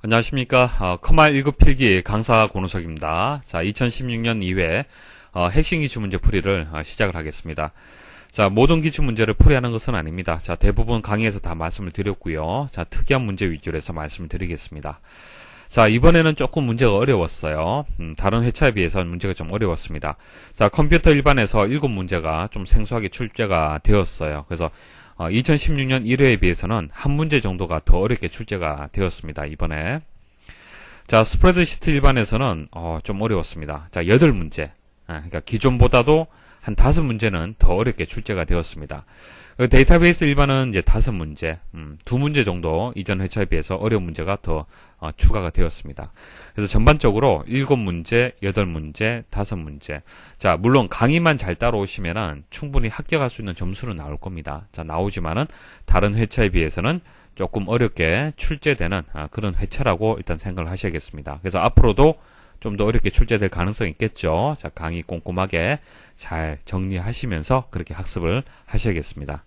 안녕하십니까. 커말 1급 필기 강사 권우석입니다. 자, 2016년 2회 핵심 기출문제 풀이를 시작을 하겠습니다. 자, 모든 기출문제를 풀이하는 것은 아닙니다. 자, 대부분 강의에서 다 말씀을 드렸고요. 자, 특이한 문제 위주로 해서 말씀을 드리겠습니다. 자, 이번에는 조금 문제가 어려웠어요. 다른 회차에 비해서는 문제가 좀 어려웠습니다. 자, 컴퓨터 일반에서 7문제가 좀 생소하게 출제가 되었어요. 그래서 2016년 1회에 비해서는 한 문제 정도가 더 어렵게 출제가 되었습니다. 이번에. 자, 스프레드시트 일반에서는 좀 어려웠습니다. 자, 8문제. 그러니까 기존보다도 한 5문제는 더 어렵게 출제가 되었습니다. 데이터베이스 일반은 이제 5문제, 2문제 정도 이전 회차에 비해서 어려운 문제가 더 추가가 되었습니다. 그래서 전반적으로 7문제, 8문제, 5문제. 자, 물론 강의만 잘 따라오시면은 충분히 합격할 수 있는 점수는 나올 겁니다. 자, 나오지만은 다른 회차에 비해서는 조금 어렵게 출제되는 그런 회차라고 일단 생각을 하셔야겠습니다. 그래서 앞으로도 좀 더 어렵게 출제될 가능성이 있겠죠. 자, 강의 꼼꼼하게 잘 정리하시면서 그렇게 학습을 하셔야겠습니다.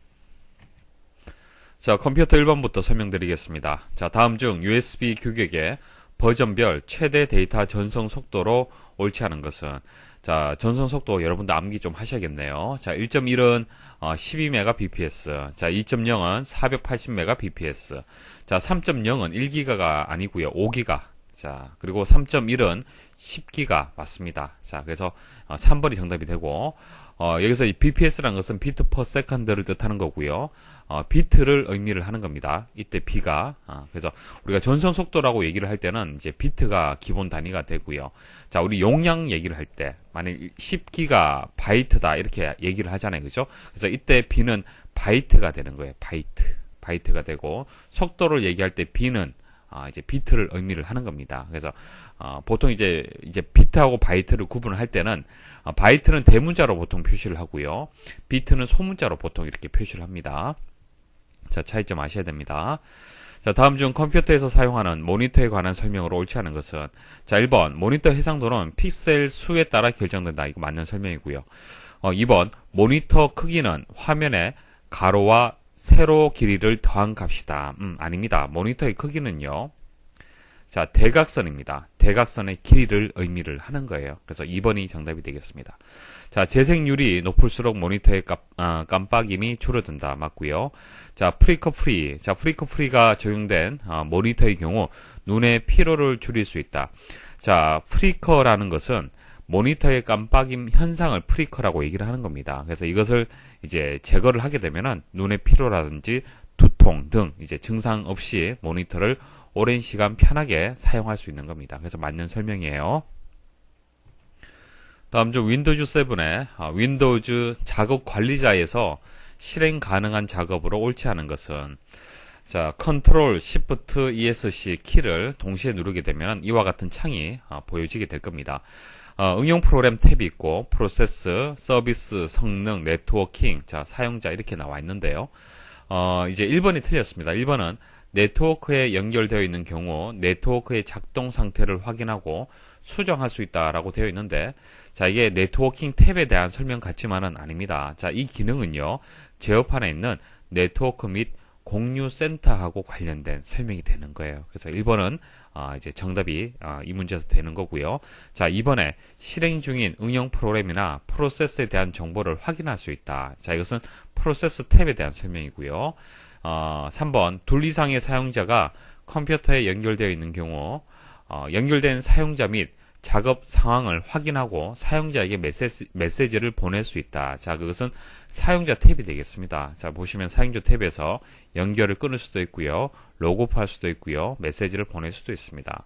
자, 컴퓨터 1번부터 설명드리겠습니다. 자, 다음 중 USB 규격의 버전별 최대 데이터 전송 속도로 옳지 않은 것은? 자, 전송 속도 여러분도 암기 좀 하셔야겠네요. 자, 1.1은 12Mbps, 자, 2.0은 480Mbps, 자, 3.0은 1기가가 아니고요, 5기가. 자, 그리고 3.1은 10기가 맞습니다. 자, 그래서 3번이 정답이 되고, 여기서 이 bps라는 것은 비트 퍼 세컨드를 뜻하는 거고요. 비트를 의미를 하는 겁니다. 이때 b가. 그래서 우리가 전송 속도라고 얘기를 할 때는 이제 비트가 기본 단위가 되고요. 자, 우리 용량 얘기를 할 때, 만약 10기가 바이트다 이렇게 얘기를 하잖아요. 그죠? 그래서 이때 b는 바이트가 되는 거예요. 바이트가 되고, 속도를 얘기할 때 b는 이제 비트를 의미를 하는 겁니다. 그래서 보통 이제 비트하고 바이트를 구분을 할 때는 바이트는 대문자로 보통 표시를 하고요. 비트는 소문자로 보통 이렇게 표시를 합니다. 자, 차이점 아셔야 됩니다. 자, 다음 중 컴퓨터에서 사용하는 모니터에 관한 설명으로 옳지 않은 것은? 자, 1번 모니터 해상도는 픽셀 수에 따라 결정된다. 이거 맞는 설명이고요. 2번 모니터 크기는 화면의 가로와 세로 길이를 더한 값이다. 아닙니다. 모니터의 크기는요. 자, 대각선입니다. 대각선의 길이를 의미를 하는 거예요. 그래서 2번이 정답이 되겠습니다. 자, 재생률이 높을수록 모니터의 깜빡임이 줄어든다. 맞고요. 자, 프리커 프리. 자, 프리커 프리가 적용된 모니터의 경우 눈의 피로를 줄일 수 있다. 자, 프리커라는 것은 모니터의 깜빡임 현상을 프리커라고 얘기를 하는 겁니다. 그래서 이것을 이제 제거를 하게 되면은 눈의 피로라든지 두통 등 이제 증상 없이 모니터를 오랜 시간 편하게 사용할 수 있는 겁니다. 그래서 맞는 설명이에요. 다음 중 윈도우즈 7의 윈도우즈 작업 관리자에서 실행 가능한 작업으로 옳지 않은 것은? 자, 컨트롤 시프트 ESC 키를 동시에 누르게 되면 이와 같은 창이 보여지게 될 겁니다. 응용 프로그램 탭이 있고 프로세스, 서비스, 성능, 네트워킹, 자, 사용자 이렇게 나와 있는데요. 이제 1번이 틀렸습니다. 1번은 네트워크에 연결되어 있는 경우 네트워크의 작동 상태를 확인하고 수정할 수 있다라고 되어 있는데, 자, 이게 네트워킹 탭에 대한 설명 같지만은 아닙니다. 자, 이 기능은요, 제어판에 있는 네트워크 및 공유 센터하고 관련된 설명이 되는 거예요. 그래서 1번은 이제 정답이 이 문제에서 되는 거고요. 자, 2번에 실행 중인 응용 프로그램이나 프로세스에 대한 정보를 확인할 수 있다. 자, 이것은 프로세스 탭에 대한 설명이고요. 3번 둘 이상의 사용자가 컴퓨터에 연결되어 있는 경우 연결된 사용자 및 작업 상황을 확인하고 사용자에게 메시지를 보낼 수 있다. 자, 그것은 사용자 탭이 되겠습니다. 자, 보시면 사용자 탭에서 연결을 끊을 수도 있고요. 로그오프할 수도 있고요. 메시지를 보낼 수도 있습니다.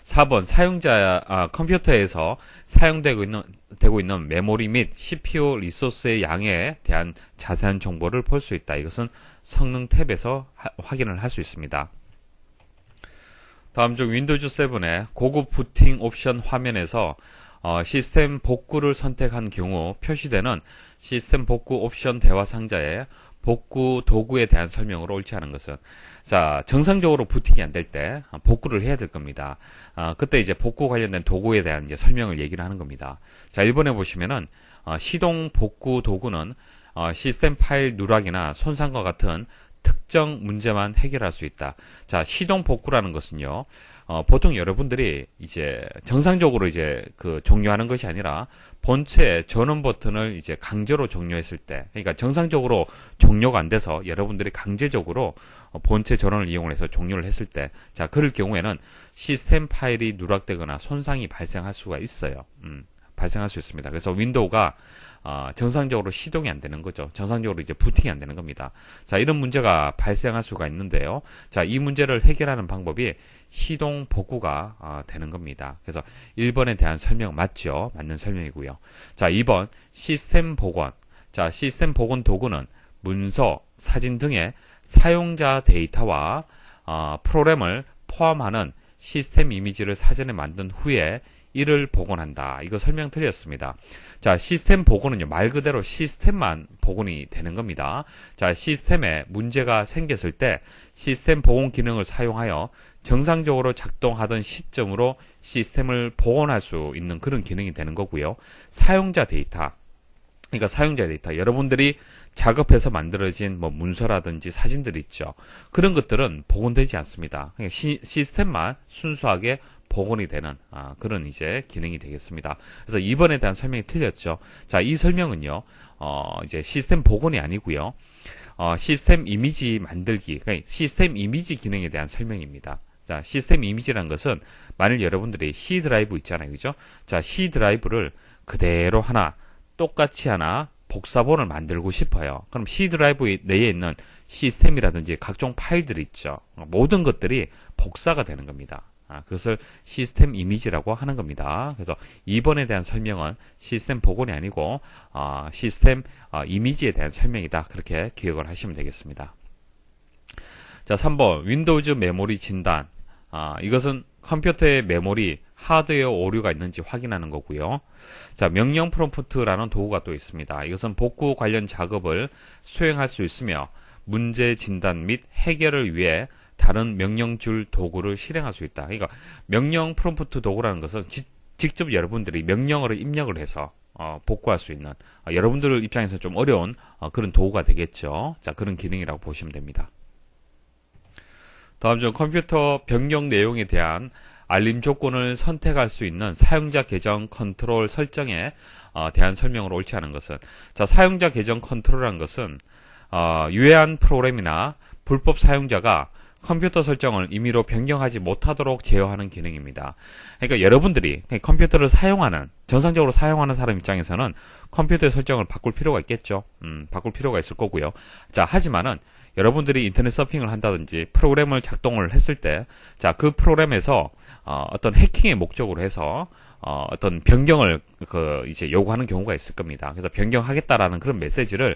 4번 컴퓨터에서 사용되고 있는 메모리 및 CPU 리소스의 양에 대한 자세한 정보를 볼 수 있다. 이것은 성능 탭에서 확인을 할 수 있습니다. 다음 중 윈도우즈 7의 고급 부팅 옵션 화면에서 시스템 복구를 선택한 경우 표시되는 시스템 복구 옵션 대화 상자에 복구 도구에 대한 설명으로 옳지 않은 것은? 자, 정상적으로 부팅이 안 될 때 복구를 해야 될 겁니다. 그때 이제 복구 관련된 도구에 대한 이제 설명을 얘기를 하는 겁니다. 자, 1번에 보시면은 시동 복구 도구는 시스템 파일 누락이나 손상과 같은 특정 문제만 해결할 수 있다. 자, 시동 복구라는 것은요, 보통 여러분들이 이제 정상적으로 이제 그 종료하는 것이 아니라 본체 전원 버튼을 이제 강제로 종료했을 때, 그러니까 정상적으로 종료가 안 돼서 여러분들이 강제적으로 본체 전원을 이용해서 종료를 했을 때, 자, 그럴 경우에는 시스템 파일이 누락되거나 손상이 발생할 수가 있어요. 발생할 수 있습니다. 그래서 윈도우가 정상적으로 시동이 안 되는 거죠. 정상적으로 이제 부팅이 안 되는 겁니다. 자, 이런 문제가 발생할 수가 있는데요. 자, 이 문제를 해결하는 방법이 시동 복구가 되는 겁니다. 그래서 1번에 대한 설명 맞죠? 맞는 설명이고요. 자, 2번 시스템 복원. 자, 시스템 복원 도구는 문서, 사진 등의 사용자 데이터와 프로그램을 포함하는 시스템 이미지를 사전에 만든 후에 이를 복원한다. 이거 설명 드렸습니다. 자, 시스템 복원은요, 말 그대로 시스템만 복원이 되는 겁니다. 자, 시스템에 문제가 생겼을 때 시스템 복원 기능을 사용하여 정상적으로 작동하던 시점으로 시스템을 복원할 수 있는 그런 기능이 되는 거고요. 사용자 데이터. 그러니까 사용자 데이터. 여러분들이 작업해서 만들어진 뭐 문서라든지 사진들 있죠. 그런 것들은 복원되지 않습니다. 그러니까 시스템만 순수하게 복원이 되는 그런 이제 기능이 되겠습니다. 그래서 2번에 대한 설명이 틀렸죠. 자, 이 설명은요, 이제 시스템 복원이 아니고요, 시스템 이미지 만들기, 그러니까 시스템 이미지 기능에 대한 설명입니다. 자, 시스템 이미지라는 것은 만일 여러분들이 C 드라이브 있잖아요, 그죠? 자, C 드라이브를 그대로 하나 똑같이 하나 복사본을 만들고 싶어요. 그럼 C 드라이브 내에 있는 시스템이라든지 각종 파일들이 있죠. 모든 것들이 복사가 되는 겁니다. 그것을 시스템 이미지라고 하는 겁니다. 그래서 2번에 대한 설명은 시스템 복원이 아니고 시스템 이미지에 대한 설명이다. 그렇게 기억을 하시면 되겠습니다. 자, 3번 윈도우즈 메모리 진단. 이것은 컴퓨터의 메모리, 하드웨어 오류가 있는지 확인하는 거고요. 자, 명령 프롬프트라는 도구가 또 있습니다. 이것은 복구 관련 작업을 수행할 수 있으며 문제 진단 및 해결을 위해 다른 명령줄 도구를 실행할 수 있다. 그러니까 명령 프롬프트 도구라는 것은 직접 여러분들이 명령어를 입력을 해서 복구할 수 있는 여러분들 입장에서 좀 어려운 그런 도구가 되겠죠. 자, 그런 기능이라고 보시면 됩니다. 다음 중 컴퓨터 변경 내용에 대한 알림 조건을 선택할 수 있는 사용자 계정 컨트롤 설정에 대한 설명으로 옳지 않은 것은, 자, 사용자 계정 컨트롤이라는 것은 유해한 프로그램이나 불법 사용자가 컴퓨터 설정을 임의로 변경하지 못하도록 제어하는 기능입니다. 그러니까 여러분들이 컴퓨터를 사용하는, 정상적으로 사용하는 사람 입장에서는 컴퓨터의 설정을 바꿀 필요가 있겠죠. 바꿀 필요가 있을 거고요. 자, 하지만은 여러분들이 인터넷 서핑을 한다든지 프로그램을 작동을 했을 때, 자, 그 프로그램에서 어떤 해킹의 목적으로 해서 어떤 변경을 이제 요구하는 경우가 있을 겁니다. 그래서 변경하겠다라는 그런 메시지를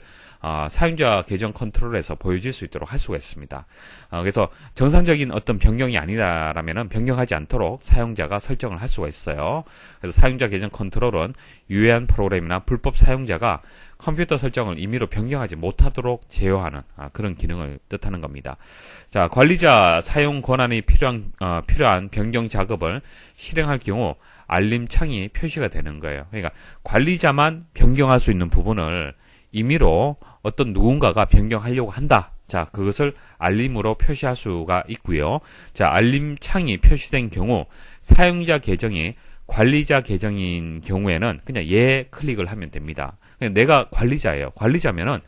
사용자 계정 컨트롤에서 보여줄 수 있도록 할 수가 있습니다. 그래서 정상적인 어떤 변경이 아니라면은 변경하지 않도록 사용자가 설정을 할 수가 있어요. 그래서 사용자 계정 컨트롤은 유해한 프로그램이나 불법 사용자가 컴퓨터 설정을 임의로 변경하지 못하도록 제어하는 그런 기능을 뜻하는 겁니다. 자, 관리자 사용 권한이 필요한 변경 작업을 실행할 경우 알림 창이 표시가 되는 거예요. 그러니까 관리자만 변경할 수 있는 부분을 임의로 어떤 누군가가 변경하려고 한다. 자, 그것을 알림으로 표시할 수가 있고요. 자, 알림 창이 표시된 경우 사용자 계정이 관리자 계정인 경우에는 그냥 예 클릭을 하면 됩니다. 그냥 내가 관리자예요. 관리자면은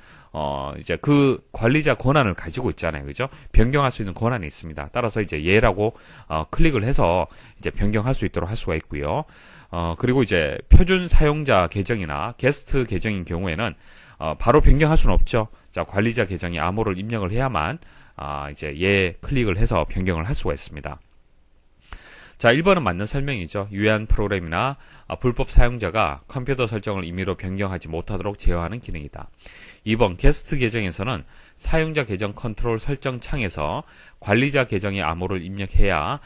이제 그 관리자 권한을 가지고 있잖아요. 그죠? 변경할 수 있는 권한이 있습니다. 따라서 이제 예라고 클릭을 해서 이제 변경할 수 있도록 할 수가 있고요. 그리고 이제 표준 사용자 계정이나 게스트 계정인 경우에는 바로 변경할 수는 없죠. 자, 관리자 계정에 암호를 입력을 해야만 이제 예 클릭을 해서 변경을 할 수가 있습니다. 자, 1번은 맞는 설명이죠. 유해한 프로그램이나 불법 사용자가 컴퓨터 설정을 임의로 변경하지 못하도록 제어하는 기능이다. 2번 게스트 계정에서는 사용자 계정 컨트롤 설정 창에서 관리자 계정의 암호를 입력해야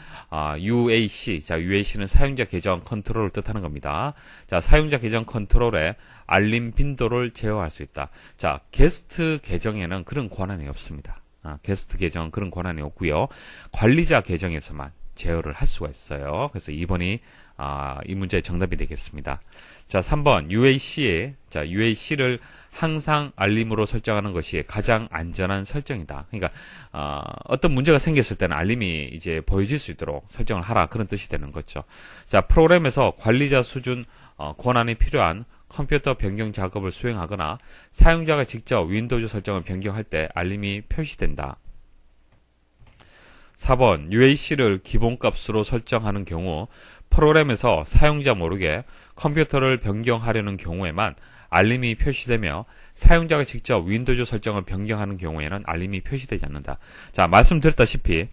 UAC, 자, UAC는 사용자 계정 컨트롤을 뜻하는 겁니다. 자, 사용자 계정 컨트롤에 알림 빈도를 제어할 수 있다. 자, 게스트 계정에는 그런 권한이 없습니다. 게스트 계정은 그런 권한이 없고요. 관리자 계정에서만 제어를 할 수가 있어요. 그래서 2번이 이 문제의 정답이 되겠습니다. 자, 3번 UAC를 항상 알림으로 설정하는 것이 가장 안전한 설정이다. 그러니까 어떤 문제가 생겼을 때는 알림이 이제 보여질 수 있도록 설정을 하라, 그런 뜻이 되는 거죠. 자, 프로그램에서 관리자 수준 권한이 필요한 컴퓨터 변경 작업을 수행하거나 사용자가 직접 윈도우즈 설정을 변경할 때 알림이 표시된다. 4번 UAC를 기본값으로 설정하는 경우 프로그램에서 사용자 모르게 컴퓨터를 변경하려는 경우에만 알림이 표시되며 사용자가 직접 윈도우즈 설정을 변경하는 경우에는 알림이 표시되지 않는다. 자, 말씀드렸다시피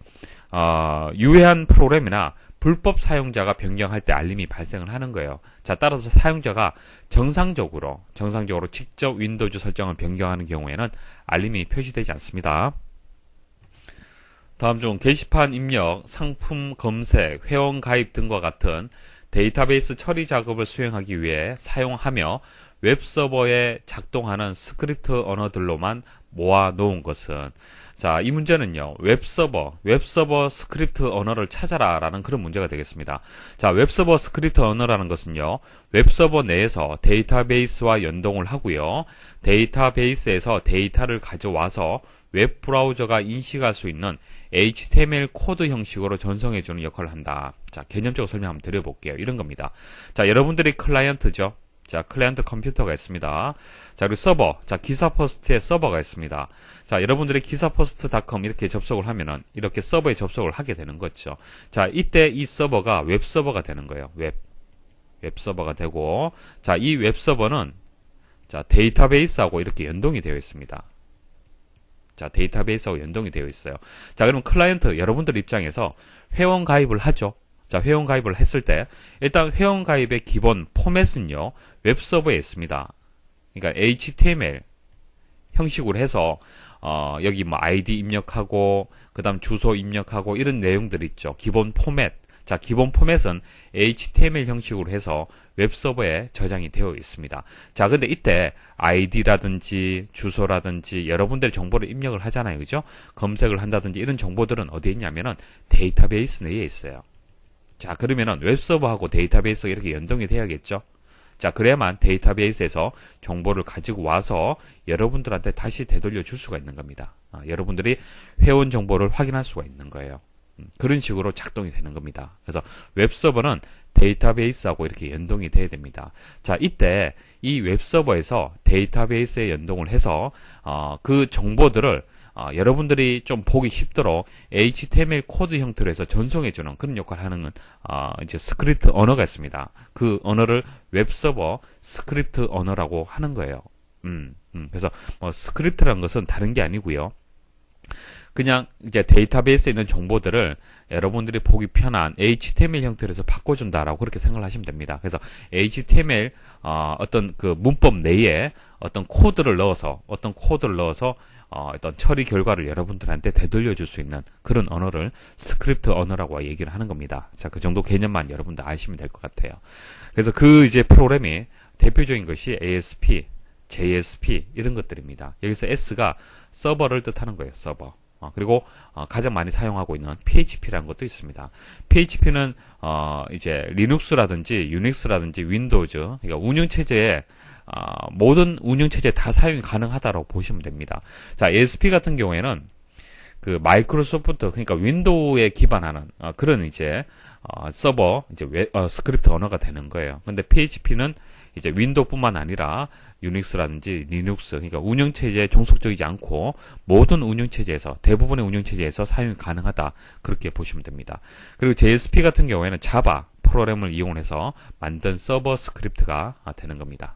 유해한 프로그램이나 불법 사용자가 변경할 때 알림이 발생을 하는 거예요. 자, 따라서 사용자가 정상적으로 직접 윈도우즈 설정을 변경하는 경우에는 알림이 표시되지 않습니다. 다음 중 게시판 입력, 상품 검색, 회원 가입 등과 같은 데이터베이스 처리 작업을 수행하기 위해 사용하며 웹서버에 작동하는 스크립트 언어들로만 모아 놓은 것은, 자, 이 문제는요, 웹서버 스크립트 언어를 찾아라 라는 그런 문제가 되겠습니다. 자, 웹서버 스크립트 언어라는 것은요, 웹서버 내에서 데이터베이스와 연동을 하고요, 데이터베이스에서 데이터를 가져와서 웹브라우저가 인식할 수 있는 HTML 코드 형식으로 전송해주는 역할을 한다. 자, 개념적으로 설명 한번 드려볼게요. 이런 겁니다. 자, 여러분들이 클라이언트죠. 자, 클라이언트 컴퓨터가 있습니다. 자, 그리고 서버. 자, 기사퍼스트의 서버가 있습니다. 자, 여러분들이 기사퍼스트.com 이렇게 접속을 하면은 이렇게 서버에 접속을 하게 되는 거죠. 자, 이때 이 서버가 웹서버가 되는 거예요. 웹서버가 되고, 자, 이 웹서버는 자, 데이터베이스하고 이렇게 연동이 되어 있습니다. 자, 데이터베이스하고 연동이 되어 있어요. 자, 그럼 클라이언트 여러분들 입장에서 회원 가입을 하죠. 자, 회원 가입을 했을 때 일단 회원 가입의 기본 포맷은요, 웹서버에 있습니다. 그러니까 HTML 형식으로 해서 여기 뭐 아이디 입력하고 그다음 주소 입력하고 이런 내용들 있죠. 기본 포맷. 자, 기본 포맷은 HTML 형식으로 해서 웹서버에 저장이 되어 있습니다. 자, 근데 이때 아이디라든지 주소라든지 여러분들의 정보를 입력을 하잖아요. 그죠? 검색을 한다든지 이런 정보들은 어디에 있냐면은 데이터베이스 내에 있어요. 자, 그러면은 웹서버하고 데이터베이스가 이렇게 연동이 돼야겠죠? 자, 그래야만 데이터베이스에서 정보를 가지고 와서 여러분들한테 다시 되돌려 줄 수가 있는 겁니다. 여러분들이 회원 정보를 확인할 수가 있는 거예요. 그런 식으로 작동이 되는 겁니다. 그래서 웹서버는 데이터베이스하고 이렇게 연동이 돼야 됩니다. 자, 이때 이 웹서버에서 데이터베이스에 연동을 해서 그 정보들을 여러분들이 좀 보기 쉽도록 HTML 코드 형태로 해서 전송해주는 그런 역할을 하는 이제 스크립트 언어가 있습니다. 그 언어를 웹서버 스크립트 언어라고 하는 거예요. 그래서 뭐 스크립트라는 것은 다른 게 아니고요. 그냥 이제 데이터베이스에 있는 정보들을 여러분들이 보기 편한 HTML 형태로 해서 바꿔준다라고 그렇게 생각을 하시면 됩니다. 그래서 HTML 어떤 그 문법 내에 어떤 코드를 넣어서 어떤 처리 결과를 여러분들한테 되돌려줄 수 있는 그런 언어를 스크립트 언어라고 얘기를 하는 겁니다. 자, 그 정도 개념만 여러분들 아시면 될 것 같아요. 그래서 그 이제 프로그램이 대표적인 것이 ASP, JSP 이런 것들입니다. 여기서 S가 서버를 뜻하는 거예요. 서버. 그리고 가장 많이 사용하고 있는 PHP라는 것도 있습니다. PHP는 이제 리눅스라든지 유닉스라든지 윈도우즈, 그러니까 운영체제에 모든 운영체제에 다 사용이 가능하다고 보시면 됩니다. 자, ASP 같은 경우에는 그 마이크로소프트, 그러니까 윈도우에 기반하는 그런 이제 서버 이제 스크립트 언어가 되는 거예요. 근데 PHP는 이제 윈도우뿐만 아니라 유닉스라든지 리눅스, 그러니까 운영체제에 종속적이지 않고 모든 운영체제에서, 대부분의 운영체제에서 사용이 가능하다, 그렇게 보시면 됩니다. 그리고 JSP 같은 경우에는 자바 프로그램을 이용해서 만든 서버 스크립트가 되는 겁니다.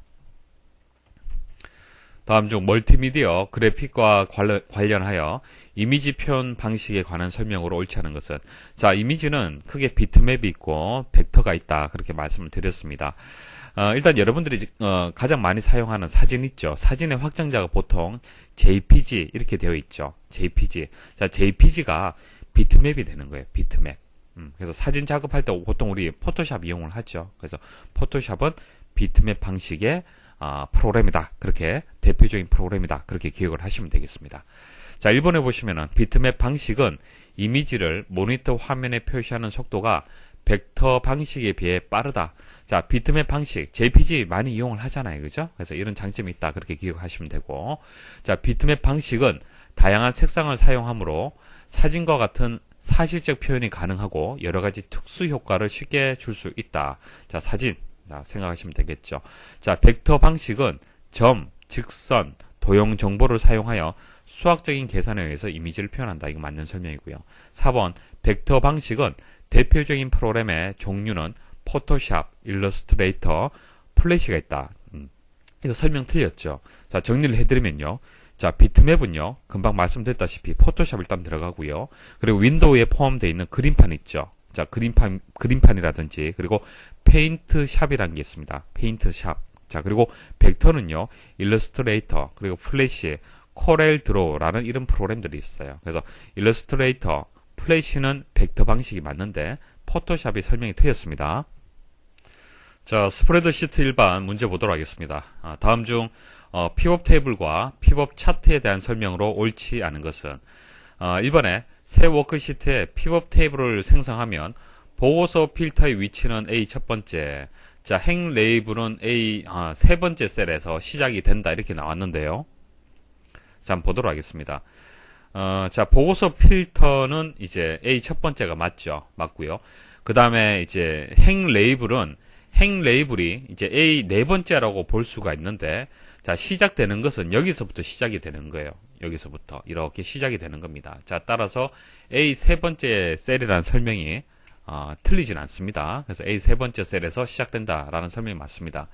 다음 중 멀티미디어 그래픽과 관련하여 이미지 표현 방식에 관한 설명으로 옳지 않은 것은, 자, 이미지는 크게 비트맵이 있고 벡터가 있다, 그렇게 말씀을 드렸습니다. 일단 여러분들이 가장 많이 사용하는 사진 있죠. 사진의 확장자가 보통 JPG 이렇게 되어 있죠. JPG. 자, JPG가 비트맵이 되는 거예요. 비트맵. 그래서 사진 작업할 때 보통 우리 포토샵 이용을 하죠. 그래서 포토샵은 비트맵 방식의 프로그램이다. 그렇게 대표적인 프로그램이다. 그렇게 기억을 하시면 되겠습니다. 자, 1번에 보시면은 비트맵 방식은 이미지를 모니터 화면에 표시하는 속도가 벡터 방식에 비해 빠르다. 자, 비트맵 방식, JPG 많이 이용을 하잖아요. 그죠? 그래서 이런 장점이 있다. 그렇게 기억하시면 되고. 자, 비트맵 방식은 다양한 색상을 사용하므로 사진과 같은 사실적 표현이 가능하고 여러 가지 특수 효과를 쉽게 줄 수 있다. 자, 사진. 자, 생각하시면 되겠죠. 자, 벡터 방식은 점, 직선, 도형 정보를 사용하여 수학적인 계산에 의해서 이미지를 표현한다. 이거 맞는 설명이고요. 4번, 벡터 방식은 대표적인 프로그램의 종류는 포토샵, 일러스트레이터, 플래시가 있다. 이거 설명 틀렸죠. 자, 정리를 해드리면요. 자, 비트맵은요, 금방 말씀드렸다시피 포토샵 일단 들어가고요. 그리고 윈도우에 포함되어 있는 그림판 있죠. 자, 그림판이라든지, 그리고 페인트샵이라는 게 있습니다. 페인트샵. 자, 그리고 벡터는요, 일러스트레이터, 그리고 플래시, 코렐 드로우라는 이런 프로그램들이 있어요. 그래서 일러스트레이터, 플래시는 벡터 방식이 맞는데, 포토샵이 설명이 틀렸습니다. 자, 스프레드시트 일반 문제 보도록 하겠습니다. 다음 중 피벗 테이블과 피벗 차트에 대한 설명으로 옳지 않은 것은 1번에 새 워크시트에 피벗 테이블을 생성하면 보고서 필터의 위치는 A 첫 번째, 자, 행 레이블은 A 세 번째 셀에서 시작이 된다 이렇게 나왔는데요. 자, 한번 보도록 하겠습니다. 자, 보고서 필터는 이제 A 첫 번째가 맞고요. 그 다음에 이제 행 레이블이 이제 A 네 번째라고 볼 수가 있는데, 자, 시작되는 것은 여기서부터 시작이 되는 거예요. 여기서부터 이렇게 시작이 되는 겁니다. 자, 따라서 A 세 번째 셀이라는 설명이 틀리진 않습니다. 그래서 A 세 번째 셀에서 시작된다라는 설명이 맞습니다.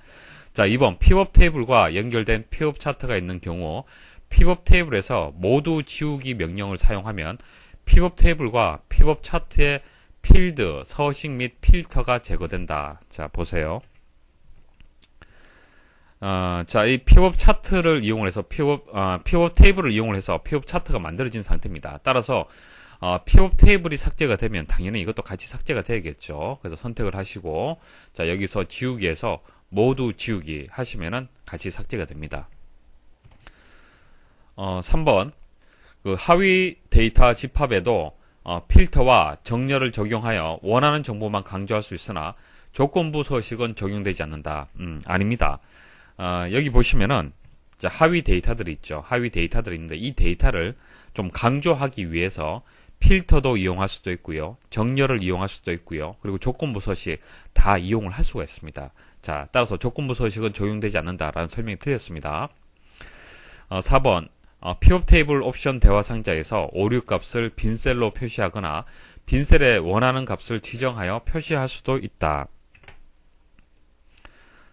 자, 2번 피벗 테이블과 연결된 피벗 차트가 있는 경우 피벗 테이블에서 모두 지우기 명령을 사용하면 피벗 테이블과 피벗 차트의 필드, 서식 및 필터가 제거된다. 자, 보세요. 자, 이 피벗 차트를 이용을 해서 피벗 테이블을 이용을 해서 피벗 차트가 만들어진 상태입니다. 따라서 피벗 테이블이 삭제가 되면 당연히 이것도 같이 삭제가 되겠죠. 그래서 선택을 하시고, 자, 여기서 지우기에서 모두 지우기 하시면은 같이 삭제가 됩니다. 3번 그 하위 데이터 집합에도 필터와 정렬을 적용하여 원하는 정보만 강조할 수 있으나 조건부 서식은 적용되지 않는다. 아닙니다. 여기 보시면은 자, 하위 데이터들이 있죠. 하위 데이터들이 있는데 이 데이터를 좀 강조하기 위해서 필터도 이용할 수도 있고요. 정렬을 이용할 수도 있고요. 그리고 조건부 서식 다 이용을 할 수가 있습니다. 자, 따라서 조건부 서식은 적용되지 않는다라는 설명이 틀렸습니다. 4번 피벗 테이블 옵션 대화 상자에서 오류 값을 빈 셀로 표시하거나 빈 셀에 원하는 값을 지정하여 표시할 수도 있다.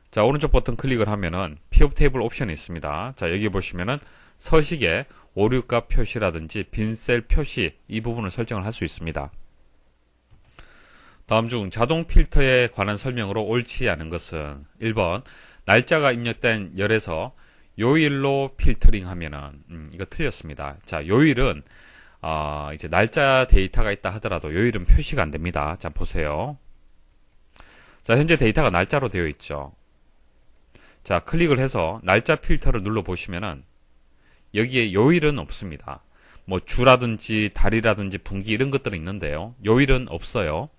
자, 오른쪽 버튼 클릭을 하면은 피벗 테이블 옵션이 있습니다. 자, 여기 보시면은 서식에 오류 값 표시라든지 빈 셀 표시 이 부분을 설정을 할 수 있습니다. 다음 중 자동 필터에 관한 설명으로 옳지 않은 것은 1번 날짜가 입력된 열에서 요일로 필터링 하면은 이거 틀렸습니다. 자, 요일은 이제 날짜 데이터가 있다 하더라도 요일은 표시가 안 됩니다. 자, 보세요. 자, 현재 데이터가 날짜로 되어 있죠. 자, 클릭을 해서 날짜 필터를 눌러 보시면은 여기에 요일은 없습니다. 뭐 주라든지 달이라든지 분기 이런 것들은 있는데요. 요일은 없어요.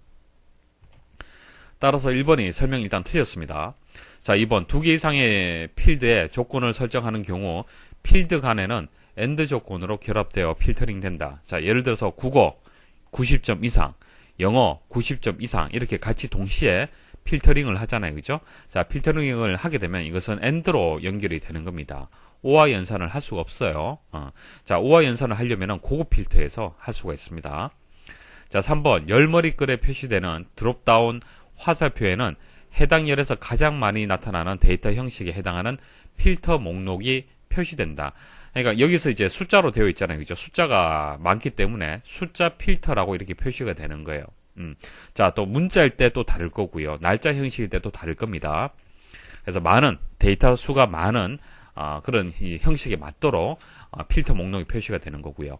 따라서 1번이 설명 일단 틀렸습니다. 자, 2번 두 개 이상의 필드에 조건을 설정하는 경우 필드 간에는 AND 조건으로 결합되어 필터링 된다. 자, 예를 들어서 국어 90점 이상, 영어 90점 이상 이렇게 같이 동시에 필터링을 하잖아요. 그죠? 자, 필터링을 하게 되면 이것은 AND로 연결이 되는 겁니다. 오화 연산을 할 수가 없어요. 자, 오화 연산을 하려면 고급 필터에서 할 수가 있습니다. 자, 3번 열머리글에 표시되는 드롭다운 화살표에는 해당 열에서 가장 많이 나타나는 데이터 형식에 해당하는 필터 목록이 표시된다. 그러니까 여기서 이제 숫자로 되어 있잖아요. 그죠? 숫자가 많기 때문에 숫자 필터라고 이렇게 표시가 되는 거예요. 자, 또 문자일 때 또 다를 거고요. 날짜 형식일 때 또 다를 겁니다. 그래서 많은 데이터 수가 많은 그런 이 형식에 맞도록 필터 목록이 표시가 되는 거고요.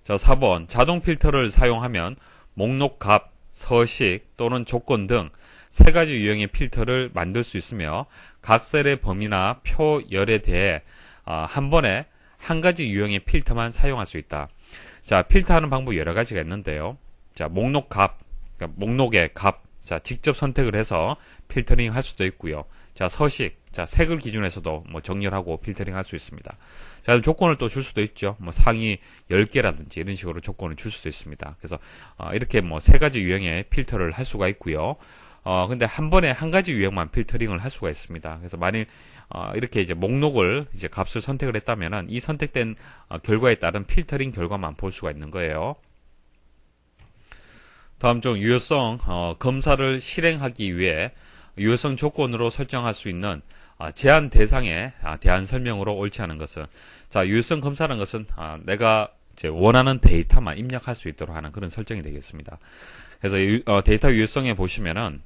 자, 4번 자동 필터를 사용하면 목록 값, 서식 또는 조건 등 세 가지 유형의 필터를 만들 수 있으며 각 셀의 범위나 표열에 대해 한 번에 한 가지 유형의 필터만 사용할 수 있다. 자, 필터하는 방법이 여러 가지가 있는데요. 자, 목록 값, 그러니까 목록의 값, 자, 직접 선택을 해서 필터링 할 수도 있고요. 자, 서식, 자, 색을 기준에서도 뭐 정렬하고 필터링 할 수 있습니다. 자, 조건을 또 줄 수도 있죠. 뭐 상위 10개라든지 이런 식으로 조건을 줄 수도 있습니다. 그래서 이렇게 뭐 세 가지 유형의 필터를 할 수가 있고요. 근데 한 번에 한 가지 유형만 필터링을 할 수가 있습니다. 그래서 만일 이렇게 이제 목록을 이제 값을 선택을 했다면은 이 선택된 결과에 따른 필터링 결과만 볼 수가 있는 거예요. 다음 중 유효성 검사를 실행하기 위해 유효성 조건으로 설정할 수 있는 제한 대상에 대한 설명으로 옳지 않은 것은, 자, 유효성 검사라는 것은 내가 이제 원하는 데이터만 입력할 수 있도록 하는 그런 설정이 되겠습니다. 그래서 데이터 유효성에 보시면은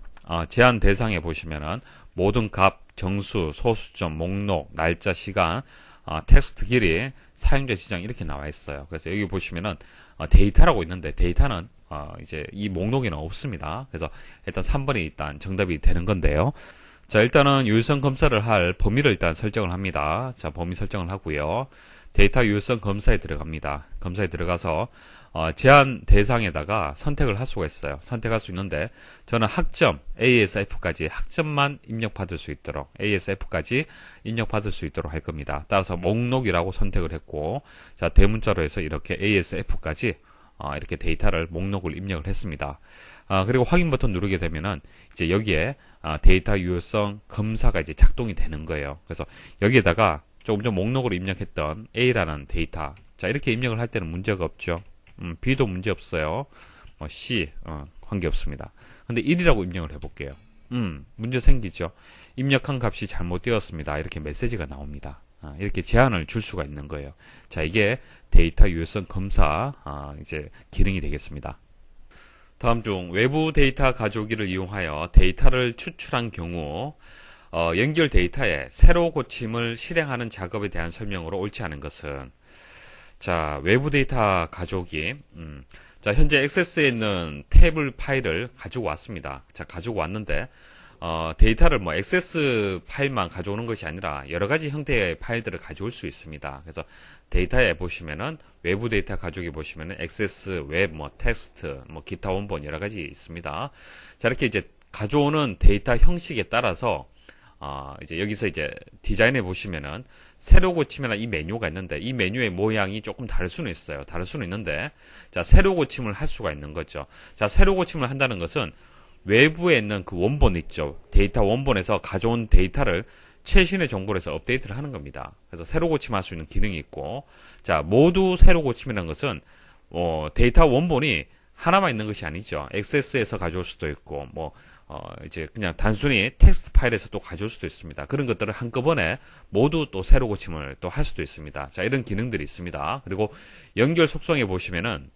제한 대상에 보시면은 모든 값, 정수, 소수점, 목록, 날짜, 시간, 텍스트 길이, 사용자 지정 이렇게 나와 있어요. 그래서 여기 보시면은 데이터라고 있는데 데이터는 이제 이 목록에는 없습니다. 그래서 일단 3번이 일단 정답이 되는 건데요. 자, 일단은 유효성 검사를 할 범위를 일단 설정을 합니다. 자, 범위 설정을 하고요. 데이터 유효성 검사에 들어갑니다. 검사에 들어가서 제한 대상에다가 선택을 할 수가 있어요. 선택할 수 있는데 저는 학점 A에서 F까지 학점만 입력받을 수 있도록 A에서 F까지 입력받을 수 있도록 할 겁니다. 따라서 목록이라고 선택을 했고, 자, 대문자로 해서 이렇게 A에서 F까지 이렇게 데이터를 목록을 입력을 했습니다. 그리고 확인 버튼 누르게 되면은 이제 여기에 데이터 유효성 검사가 이제 작동이 되는 거예요. 그래서 여기에다가 조금 전 목록으로 입력했던 A라는 데이터, 자, 이렇게 입력을 할 때는 문제가 없죠. B도 문제 없어요. C 관계 없습니다. 근데 1이라고 입력을 해볼게요. 문제 생기죠. 입력한 값이 잘못 되었습니다. 이렇게 메시지가 나옵니다. 이렇게 제한을 줄 수가 있는 거예요. 자, 이게 데이터 유효성 검사 이제 기능이 되겠습니다. 다음 중 외부 데이터 가져오기를 이용하여 데이터를 추출한 경우 연결 데이터에 새로 고침을 실행하는 작업에 대한 설명으로 옳지 않은 것은, 자, 외부 데이터 가져오기. 자, 현재 액세스에 있는 테이블 파일을 가지고 왔습니다. 자, 가지고 왔는데 데이터를 뭐 액세스 파일만 가져오는 것이 아니라 여러 가지 형태의 파일들을 가져올 수 있습니다. 그래서 데이터에 보시면은 외부 데이터 가져오기 보시면은 액세스, 웹, 뭐 텍스트, 뭐 기타 원본 여러 가지 있습니다. 자, 이렇게 이제 가져오는 데이터 형식에 따라서 이제 여기서 이제 디자인해 보시면은 새로 고침이나 이 메뉴가 있는데 이 메뉴의 모양이 조금 다를 수는 있어요. 다를 수는 있는데, 자, 새로 고침을 할 수가 있는 거죠. 자, 새로 고침을 한다는 것은 외부에 있는 그 원본 있죠. 데이터 원본에서 가져온 데이터를 최신의 정보로 해서 업데이트를 하는 겁니다. 그래서 새로 고침할 수 있는 기능이 있고, 자, 모두 새로 고침이라는 것은 데이터 원본이 하나만 있는 것이 아니죠. 액세스에서 가져올 수도 있고, 이제 그냥 단순히 텍스트 파일에서 또 가져올 수도 있습니다. 그런 것들을 한꺼번에 모두 또 새로 고침을 또 할 수도 있습니다. 자, 이런 기능들이 있습니다. 그리고 연결 속성에 보시면은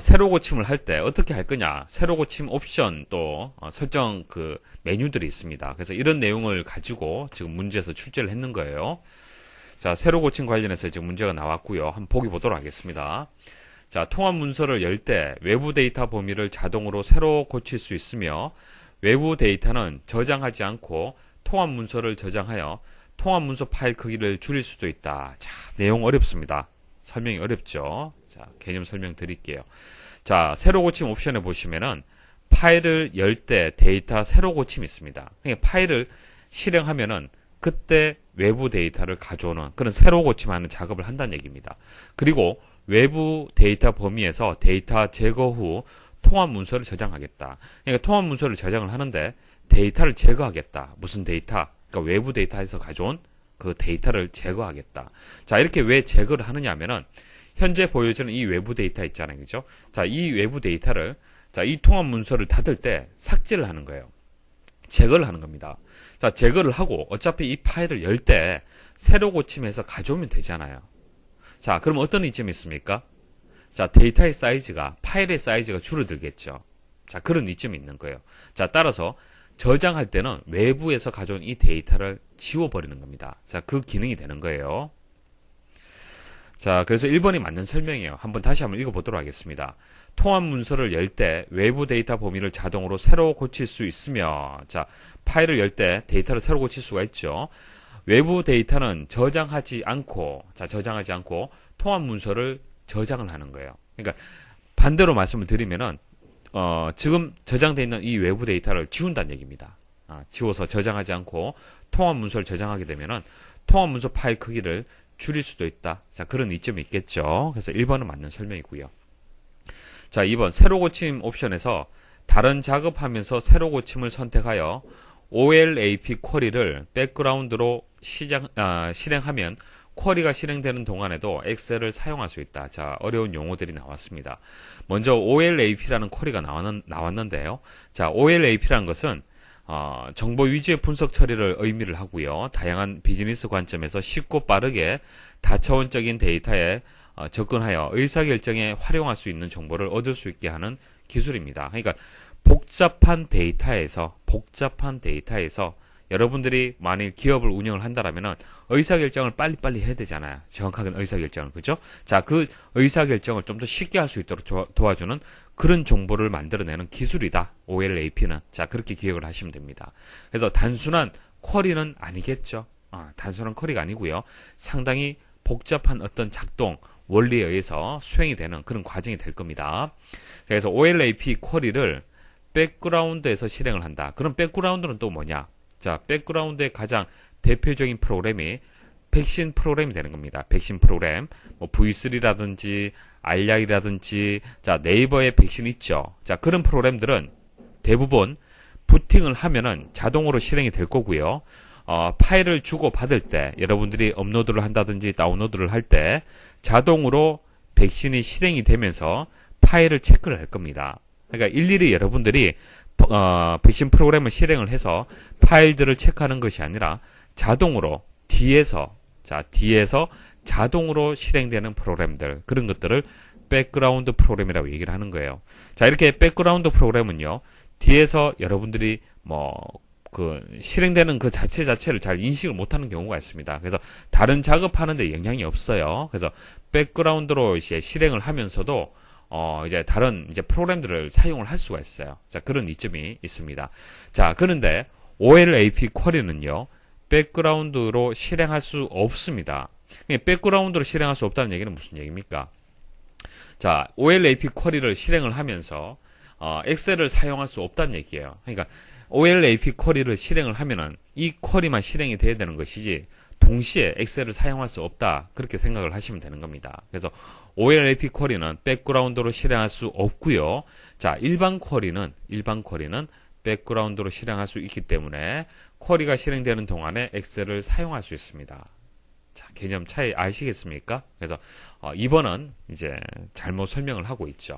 새로 고침을 할 때 어떻게 할 거냐, 새로 고침 옵션 또 설정 그 메뉴들이 있습니다. 그래서 이런 내용을 가지고 지금 문제에서 출제를 했는 거예요. 자, 새로 고침 관련해서 지금 문제가 나왔고요. 한번 보기 보도록 하겠습니다. 자, 통합 문서를 열 때 외부 데이터 범위를 자동으로 새로 고칠 수 있으며 외부 데이터는 저장하지 않고 통합 문서를 저장하여 통합 문서 파일 크기를 줄일 수도 있다. 자, 내용 어렵습니다. 설명이 어렵죠. 자, 개념 설명 드릴게요. 자, 새로 고침 옵션에 보시면은 파일을 열 때 데이터 새로 고침이 있습니다. 그러니까 파일을 실행하면은 그때 외부 데이터를 가져오는 그런 새로 고침하는 작업을 한다는 얘기입니다. 그리고 외부 데이터 범위에서 데이터 제거 후 통합 문서를 저장하겠다. 그러니까 통합 문서를 저장을 하는데 데이터를 제거하겠다. 무슨 데이터? 그러니까 외부 데이터에서 가져온 그 데이터를 제거하겠다. 자, 이렇게 왜 제거를 하느냐 하면은 현재 보여지는 이 외부 데이터 있잖아요. 그죠? 자, 이 외부 데이터를, 자, 이 통합 문서를 닫을 때 삭제를 하는 거예요. 제거를 하는 겁니다. 자, 제거를 하고 어차피 이 파일을 열 때 새로 고침해서 가져오면 되잖아요. 자, 그럼 어떤 이점이 있습니까? 자, 데이터의 사이즈가, 파일의 사이즈가 줄어들겠죠. 자, 그런 이점이 있는 거예요. 자, 따라서 저장할 때는 외부에서 가져온 이 데이터를 지워버리는 겁니다. 자, 그 기능이 되는 거예요. 자, 그래서 1번이 맞는 설명이에요. 다시 한번 읽어보도록 하겠습니다. 통합 문서를 열 때 외부 데이터 범위를 자동으로 새로 고칠 수 있으며, 자, 파일을 열 때 데이터를 새로 고칠 수가 있죠. 외부 데이터는 저장하지 않고 통합 문서를 저장을 하는 거예요. 그러니까 반대로 말씀을 드리면은 지금 저장되어 있는 이 외부 데이터를 지운다는 얘기입니다. 지워서 저장하지 않고 통합 문서를 저장하게 되면은 통합 문서 파일 크기를 줄일 수도 있다. 자, 그런 이점이 있겠죠. 그래서 1번은 맞는 설명이고요. 자, 2번 새로 고침 옵션에서 다른 작업하면서 새로 고침을 선택하여 OLAP 쿼리를 백그라운드로 실행하면 쿼리가 실행되는 동안에도 엑셀을 사용할 수 있다. 자, 어려운 용어들이 나왔습니다. 먼저 OLAP라는 쿼리가 나왔는데요. 자, OLAP라는 것은 정보 위주의 분석 처리를 의미를 하고요. 다양한 비즈니스 관점에서 쉽고 빠르게 다차원적인 데이터에 접근하여 의사결정에 활용할 수 있는 정보를 얻을 수 있게 하는 기술입니다. 그러니까 복잡한 데이터에서 여러분들이 만일 기업을 운영을 한다라면은 의사결정을 빨리빨리 해야 되잖아요. 정확하게 의사결정을. 그죠? 자, 그 의사결정을 좀 더 쉽게 할 수 있도록 도와주는 그런 정보를 만들어내는 기술이다. OLAP는. 자, 그렇게 기억을 하시면 됩니다. 그래서 단순한 쿼리는 아니겠죠. 단순한 쿼리가 아니고요. 상당히 복잡한 어떤 작동, 원리에 의해서 수행이 되는 그런 과정이 될 겁니다. 그래서 OLAP 쿼리를 백그라운드에서 실행을 한다. 그럼 백그라운드는 또 뭐냐? 자, 백그라운드의 가장 대표적인 프로그램이 백신 프로그램이 되는 겁니다. 백신 프로그램, 뭐 V3라든지 알약이라든지, 자, 네이버에 백신 있죠. 자, 그런 프로그램들은 대부분 부팅을 하면은 자동으로 실행이 될 거고요. 파일을 주고 받을 때, 여러분들이 업로드를 한다든지 다운로드를 할 때 자동으로 백신이 실행이 되면서 파일을 체크를 할 겁니다. 그러니까 일일이 여러분들이 백신 프로그램을 실행을 해서 파일들을 체크하는 것이 아니라 자동으로 뒤에서 자동으로 실행되는 프로그램들, 그런 것들을 백그라운드 프로그램이라고 얘기를 하는 거예요. 자, 이렇게 백그라운드 프로그램은요, 뒤에서 여러분들이 실행되는 그 자체를 잘 인식을 못하는 경우가 있습니다. 그래서 다른 작업하는데 영향이 없어요. 그래서 백그라운드로 이제 실행을 하면서도 이제 다른 프로그램들을 사용을 할 수가 있어요. 자, 그런 이점이 있습니다. 자, 그런데 OLAP 쿼리는요, 백그라운드로 실행할 수 없습니다. 백그라운드로 실행할 수 없다는 얘기는 무슨 얘기입니까? 자, OLAP 쿼리를 실행을 하면서 엑셀을 사용할 수 없다는 얘기예요. 그러니까 OLAP 쿼리를 실행을 하면은 이 쿼리만 실행이 돼야 되는 것이지 동시에 엑셀을 사용할 수 없다, 그렇게 생각을 하시면 되는 겁니다. 그래서 OLAP 쿼리는 백그라운드로 실행할 수 없고요. 자, 일반 쿼리는 백그라운드로 실행할 수 있기 때문에 쿼리가 실행되는 동안에 엑셀을 사용할 수 있습니다. 자, 개념 차이 아시겠습니까? 그래서 2번은 이제 잘못 설명을 하고 있죠.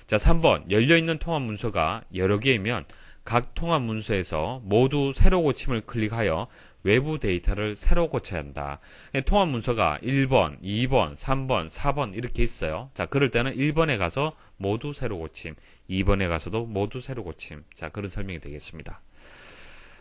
자, 3번 열려있는 통합 문서가 여러 개이면 각 통합 문서에서 모두 새로 고침을 클릭하여 외부 데이터를 새로 고쳐야 한다. 통합 문서가 1번, 2번, 3번, 4번 이렇게 있어요. 자, 그럴 때는 1번에 가서 모두 새로 고침, 2번에 가서도 모두 새로 고침. 자, 그런 설명이 되겠습니다.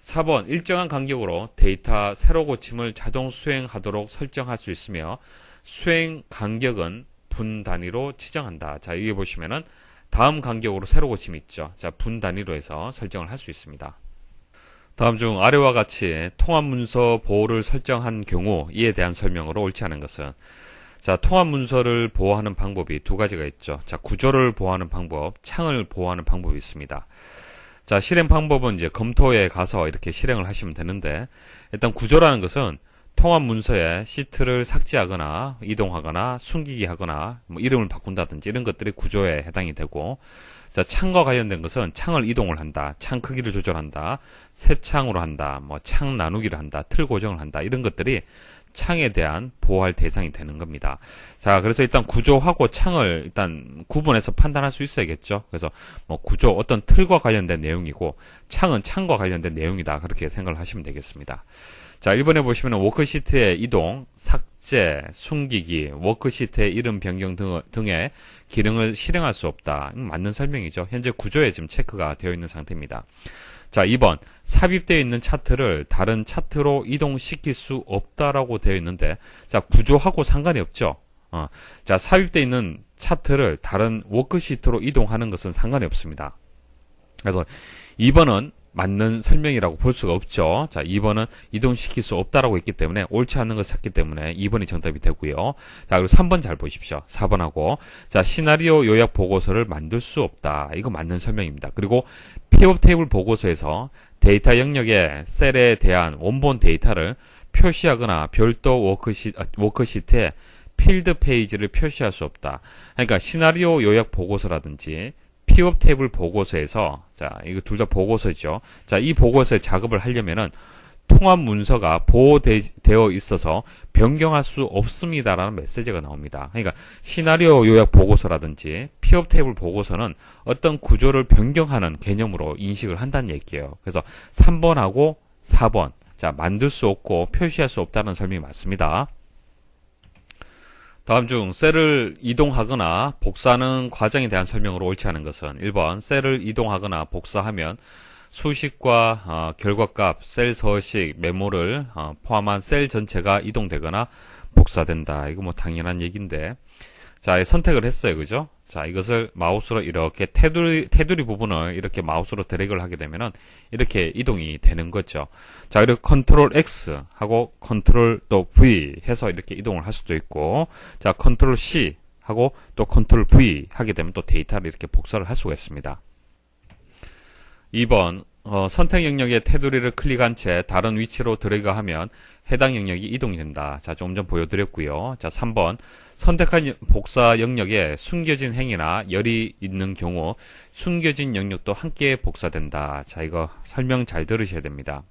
4번 일정한 간격으로 데이터 새로 고침을 자동 수행하도록 설정할 수 있으며 수행 간격은 분 단위로 지정한다. 자, 여기 보시면은 다음 간격으로 새로 고침이 있죠. 자, 분 단위로 해서 설정을 할 수 있습니다. 다음 중 아래와 같이 통합 문서 보호를 설정한 경우 이에 대한 설명으로 옳지 않은 것은, 자, 통합 문서를 보호하는 방법이 두 가지가 있죠. 자, 구조를 보호하는 방법, 창을 보호하는 방법이 있습니다. 자, 실행 방법은 이제 검토에 가서 이렇게 실행을 하시면 되는데, 일단 구조라는 것은 통합 문서에 시트를 삭제하거나 이동하거나 숨기기 하거나 뭐 이름을 바꾼다든지 이런 것들이 구조에 해당이 되고, 자, 창과 관련된 것은 창을 이동을 한다, 창 크기를 조절한다, 새 창으로 한다, 뭐 창 나누기를 한다, 틀 고정을 한다, 이런 것들이 창에 대한 보호할 대상이 되는 겁니다. 자, 그래서 일단 구조하고 창을 일단 구분해서 판단할 수 있어야겠죠. 그래서 뭐 구조, 어떤 틀과 관련된 내용이고 창은 창과 관련된 내용이다, 그렇게 생각을 하시면 되겠습니다. 자, 1번에 보시면 워크시트의 이동, 삭제, 숨기기, 워크시트의 이름 변경 등의 기능을 실행할 수 없다. 맞는 설명이죠. 현재 구조에 지금 체크가 되어 있는 상태입니다. 자, 2번 삽입되어 있는 차트를 다른 차트로 이동시킬 수 없다라고 되어 있는데, 자, 구조하고 상관이 없죠. 자, 삽입되어 있는 차트를 다른 워크시트로 이동하는 것은 상관이 없습니다. 그래서 2번은 맞는 설명이라고 볼 수가 없죠. 자, 2번은 이동시킬 수 없다라고 했기 때문에 옳지 않는 것을 찾기 때문에 2번이 정답이 되고요. 자, 그리고 3번 잘 보십시오. 4번하고. 자, 시나리오 요약 보고서를 만들 수 없다. 이거 맞는 설명입니다. 그리고 피벗 테이블 보고서에서 데이터 영역의 셀에 대한 원본 데이터를 표시하거나 별도 워크시트에 필드 페이지를 표시할 수 없다. 그러니까 시나리오 요약 보고서라든지 피벗 테이블 보고서에서, 자, 이거 둘 다 보고서죠. 자, 이 보고서의 작업을 하려면은 통합 문서가 보호되어 있어서 변경할 수 없습니다라는 메시지가 나옵니다. 그러니까 시나리오 요약 보고서라든지 피벗 테이블 보고서는 어떤 구조를 변경하는 개념으로 인식을 한다는 얘기예요. 그래서 3번하고 4번, 자, 만들 수 없고 표시할 수 없다는 설명이 맞습니다. 다음 중 셀을 이동하거나 복사하는 과정에 대한 설명으로 옳지 않은 것은 1번 셀을 이동하거나 복사하면 수식과 결과값, 셀 서식, 메모를 포함한 셀 전체가 이동되거나 복사된다. 이거 뭐 당연한 얘기인데, 자, 선택을 했어요. 그죠? 자, 이것을 마우스로 이렇게 테두리 부분을 이렇게 마우스로 드래그를 하게 되면은 이렇게 이동이 되는 거죠. 자, 그리고 컨트롤 X 하고 컨트롤 또 V 해서 이렇게 이동을 할 수도 있고, 자, 컨트롤 C 하고 또 컨트롤 V 하게 되면 또 데이터를 이렇게 복사를 할 수가 있습니다. 2번, 선택 영역의 테두리를 클릭한 채 다른 위치로 드래그하면 해당 영역이 이동이 된다. 자, 조금 전 보여드렸고요. 자, 3번, 선택한 복사 영역에 숨겨진 행위나 열이 있는 경우 숨겨진 영역도 함께 복사된다. 자, 이거 설명 잘 들으셔야 됩니다.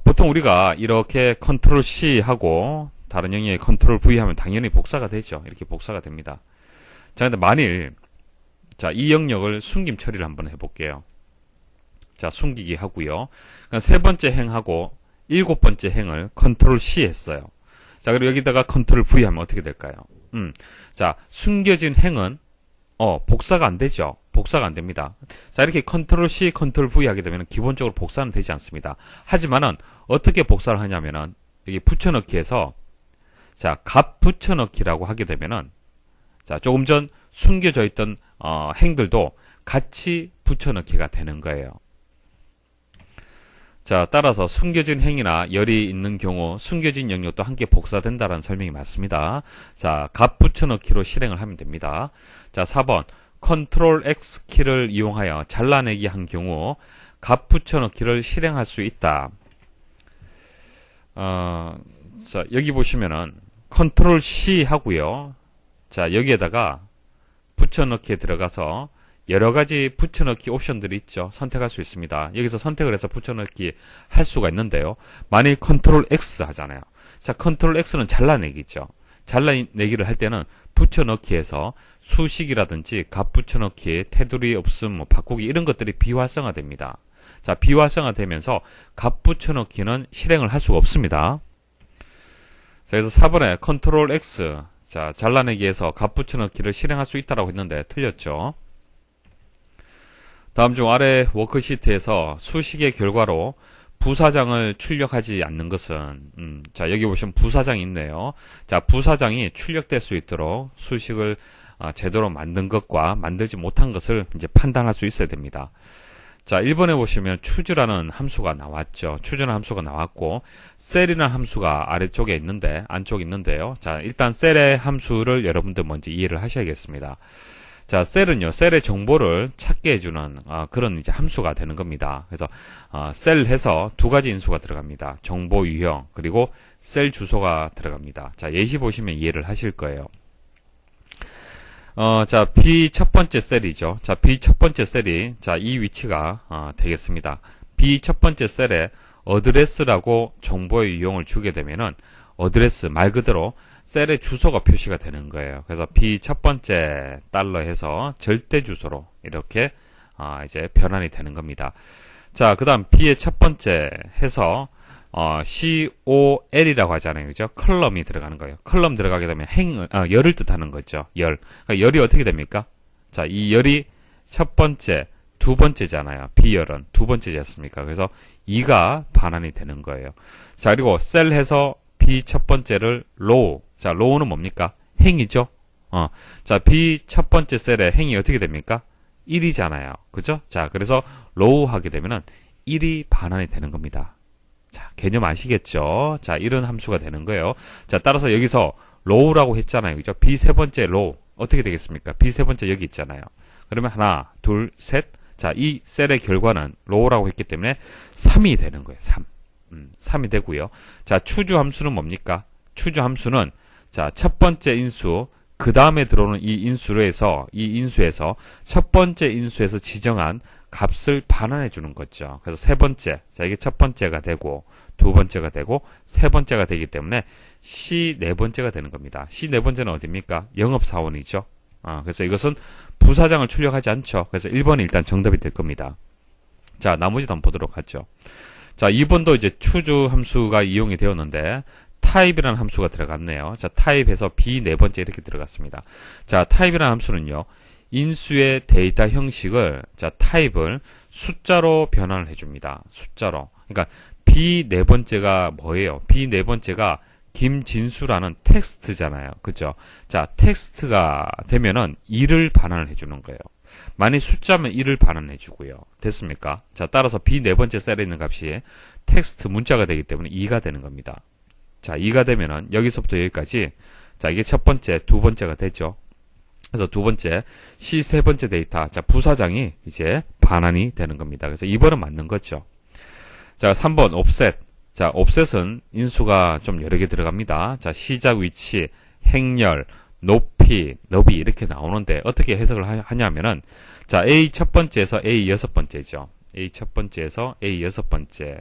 보통 우리가 이렇게 컨트롤 C 하고 다른 영역에 컨트롤 V 하면 당연히 복사가 되죠. 이렇게 복사가 됩니다. 자, 근데 만일 자, 이 영역을 숨김 처리를 한번 해볼게요. 자, 숨기기 하고요. 그러니까 세 번째 행하고 일곱 번째 행을 컨트롤 C 했어요. 자, 그리고 여기다가 컨트롤 V 하면 어떻게 될까요? 자, 숨겨진 행은 복사가 안 되죠. 복사가 안 됩니다. 자, 이렇게 컨트롤 C, 컨트롤 V 하게 되면 기본적으로 복사는 되지 않습니다. 하지만은 어떻게 복사를 하냐면은 여기 붙여넣기에서 자, 값 붙여넣기라고 하게 되면은 자, 조금 전 숨겨져 있던 행들도 같이 붙여넣기가 되는 거예요. 자, 따라서 숨겨진 행이나 열이 있는 경우 숨겨진 영역도 함께 복사된다는 설명이 맞습니다. 자, 값 붙여넣기로 실행을 하면 됩니다. 자, 4번 컨트롤 X 키를 이용하여 잘라내기 한 경우 값 붙여넣기를 실행할 수 있다. 자, 여기 보시면은 컨트롤 C 하고요. 자, 여기에다가 붙여넣기에 들어가서 여러가지 붙여넣기 옵션들이 있죠. 선택할 수 있습니다. 여기서 선택을 해서 붙여넣기 할 수가 있는데요. 만일 컨트롤 X 하잖아요. 자, 컨트롤 X는 잘라내기죠. 잘라내기를 할 때는 붙여넣기에서 수식이라든지 값 붙여넣기, 테두리 없음, 뭐 바꾸기 이런 것들이 비활성화 됩니다. 자, 비활성화 되면서 값 붙여넣기는 실행을 할 수가 없습니다. 자, 그래서 4번에 컨트롤 X, 자, 잘라내기에서 값 붙여넣기를 실행할 수 있다라고 했는데 틀렸죠. 다음 중 아래 워크시트에서 수식의 결과로 부사장을 출력하지 않는 것은 자, 여기 보시면 부사장이 있네요. 자, 부사장이 출력될 수 있도록 수식을 제대로 만든 것과 만들지 못한 것을 이제 판단할 수 있어야 됩니다. 자, 1번에 보시면 choose라는 함수가 나왔죠. choose라는 함수가 나왔고 셀이라는 함수가 아래쪽에 있는데 안쪽에 있는데요. 자, 일단 셀의 함수를 여러분들 먼저 이해를 하셔야겠습니다. 자, 셀은요, 셀의 정보를 찾게 해주는 그런 이제 함수가 되는 겁니다. 그래서 셀 해서 두 가지 인수가 들어갑니다. 정보 유형 그리고 셀 주소가 들어갑니다. 자, 예시 보시면 이해를 하실 거예요. 자, B 첫 번째 셀이죠. 자, B 첫 번째 셀이 자, 이 위치가 되겠습니다. B 첫 번째 셀에 어드레스라고 정보의 유형을 주게 되면은 어드레스 말 그대로 셀의 주소가 표시가 되는 거예요. 그래서 B 첫 번째 달러 해서 절대 주소로 이렇게 이제 변환이 되는 겁니다. 자, 그다음 B의 첫 번째 해서 COL이라고 하잖아요. 그죠? 컬럼이 들어가는 거예요. 컬럼 들어가게 되면 열을 뜻하는 거죠. 열. 그러니까 열이 어떻게 됩니까? 자, 이 열이 첫 번째, 두 번째잖아요. B열은 두 번째지 않습니까? 그래서 2가 반환이 되는 거예요. 자, 그리고 셀 해서 B 첫 번째를 로우. 자, 로우는 뭡니까? 행이죠? 자, B 첫 번째 셀의 행이 어떻게 됩니까? 1이잖아요. 그죠? 자, 그래서 로우 하게 되면은 1이 반환이 되는 겁니다. 자, 개념 아시겠죠? 자, 이런 함수가 되는 거예요. 자, 따라서 여기서 로우라고 했잖아요. 그죠? B 세 번째 로우. 어떻게 되겠습니까? B 세 번째 여기 있잖아요. 그러면 하나, 둘, 셋. 자, 이 셀의 결과는 로우라고 했기 때문에 3이 되는 거예요. 3. 3이 되고요. 자, 추주 함수는 뭡니까? 추주 함수는 자, 첫 번째 인수, 그 다음에 들어오는 이 인수에서 첫 번째 인수에서 지정한 값을 반환해 주는 거죠. 그래서 세 번째, 자, 이게 첫 번째가 되고, 두 번째가 되고, 세 번째가 되기 때문에 C 네 번째가 되는 겁니다. C 네 번째는 어디입니까? 영업사원이죠. 그래서 이것은 부사장을 출력하지 않죠. 그래서 1번이 일단 정답이 될 겁니다. 자, 나머지도 한번 보도록 하죠. 자, 2번도 이제 추주 함수가 이용이 되었는데, 타입이라는 함수가 들어갔네요. 자, 타입에서 B 네 번째 이렇게 들어갔습니다. 자, 타입이라는 함수는요, 인수의 데이터 형식을, 자, 타입을 숫자로 변환을 해줍니다. 숫자로. 그러니까, B 네 번째가 뭐예요? B 네 번째가 김진수라는 텍스트잖아요. 그죠? 자, 텍스트가 되면은 2를 반환을 해주는 거예요. 만약 숫자면 1을 반환해 주고요. 됐습니까? 자, 따라서 B 네 번째 셀에 있는 값이 텍스트 문자가 되기 때문에 2가 되는 겁니다. 자, 2가 되면은 여기서부터 여기까지, 자, 이게 첫 번째, 두 번째가 되죠. 그래서 두 번째, C 세 번째 데이터, 자, 부사장이 이제 반환이 되는 겁니다. 그래서 2번은 맞는 거죠. 자, 3번, 옵셋. 자, 옵셋은 인수가 좀 여러 개 들어갑니다. 자, 시작 위치, 행렬, 높이, 너비 이렇게 나오는데 어떻게 해석을 하냐면은, 자, A 첫 번째에서 A 여섯 번째죠. A 첫 번째에서 A 여섯 번째.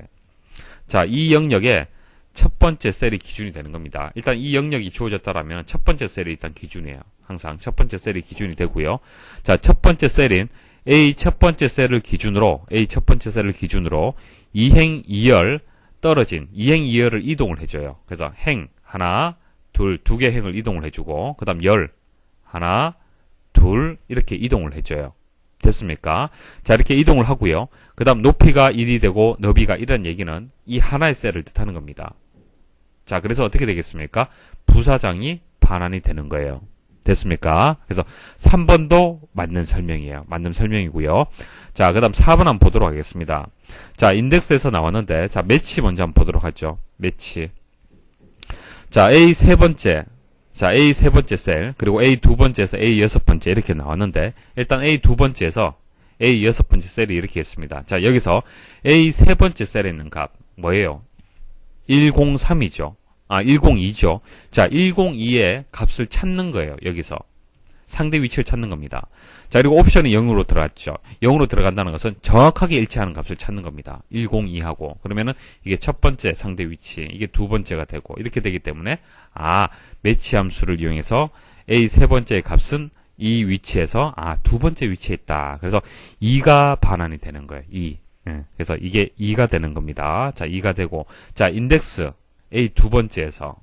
자, 이 영역에 첫 번째 셀이 기준이 되는 겁니다. 일단 이 영역이 주어졌다라면 첫 번째 셀이 일단 기준이에요. 항상 첫 번째 셀이 기준이 되고요. 자, 첫 번째 셀인 A 첫 번째 셀을 기준으로 이행 2열 떨어진 이행 2열을 이동을 해줘요. 그래서 행 하나, 둘, 두 개 행을 이동을 해주고 그 다음 열 하나, 둘 이렇게 이동을 해줘요. 됐습니까? 자, 이렇게 이동을 하고요. 그 다음 높이가 1이 되고 너비가 1이라는 얘기는 이 하나의 셀을 뜻하는 겁니다. 자, 그래서 어떻게 되겠습니까? 부사장이 반환이 되는 거예요. 됐습니까? 그래서 3번도 맞는 설명이에요. 맞는 설명이고요. 자, 그 다음 4번 한번 보도록 하겠습니다. 자, 인덱스에서 나왔는데, 자, 매치 먼저 한번 보도록 하죠. 매치. 자, A 세 번째. 자, A 세 번째 셀, 그리고 A 두 번째에서 A 여섯 번째 이렇게 나왔는데, 일단 A 두 번째에서 A 여섯 번째 셀이 이렇게 있습니다. 자, 여기서 A 세 번째 셀에 있는 값, 뭐예요? 103이죠. 102죠. 자, 102의 값을 찾는 거예요. 여기서. 상대 위치를 찾는 겁니다. 자, 그리고 옵션이 0으로 들어갔죠. 0으로 들어간다는 것은 정확하게 일치하는 값을 찾는 겁니다. 102하고. 그러면은 이게 첫 번째 상대 위치, 이게 두 번째가 되고, 이렇게 되기 때문에, 매치 함수를 이용해서 A 세 번째의 값은 이 위치에서, 두 번째 위치에 있다. 그래서 2가 반환이 되는 거예요. 2. 그래서 이게 2가 되는 겁니다. 자, 2가 되고, 자, 인덱스 A 두 번째에서,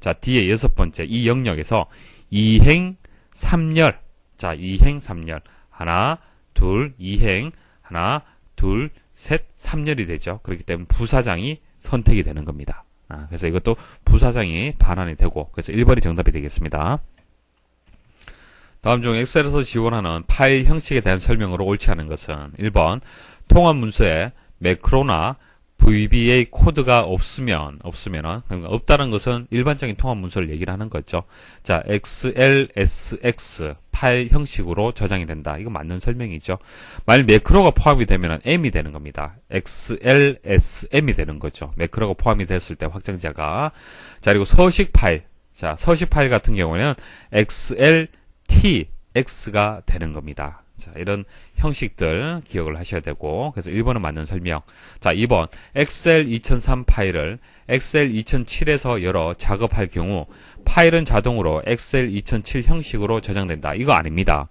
자, D의 여섯 번째, 이 영역에서 2행 3열. 자, 2행 3열. 하나, 둘, 2행, 하나, 둘, 셋, 3열이 되죠. 그렇기 때문에 부사장이 선택이 되는 겁니다. 그래서 이것도 부사장이 반환이 되고, 그래서 1번이 정답이 되겠습니다. 다음 중 엑셀에서 지원하는 파일 형식에 대한 설명으로 옳지 않은 것은 1번, 통합 문서에 매크로나 VBA 코드가 없으면은, 그러니까 없다는 것은 일반적인 통합 문서를 얘기를 하는 거죠. 자, XLSX 파일 형식으로 저장이 된다. 이거 맞는 설명이죠. 만약 매크로가 포함이 되면 M이 되는 겁니다. XLSM이 되는 거죠. 매크로가 포함이 됐을 때 확장자가. 자, 그리고 서식 파일. 자, 서식 파일 같은 경우에는 XLTX가 되는 겁니다. 자, 이런 형식들 기억을 하셔야 되고, 그래서 1번은 맞는 설명. 자, 2번. 엑셀 2003 파일을 엑셀 2007에서 열어 작업할 경우 파일은 자동으로 엑셀 2007 형식으로 저장된다. 이거 아닙니다.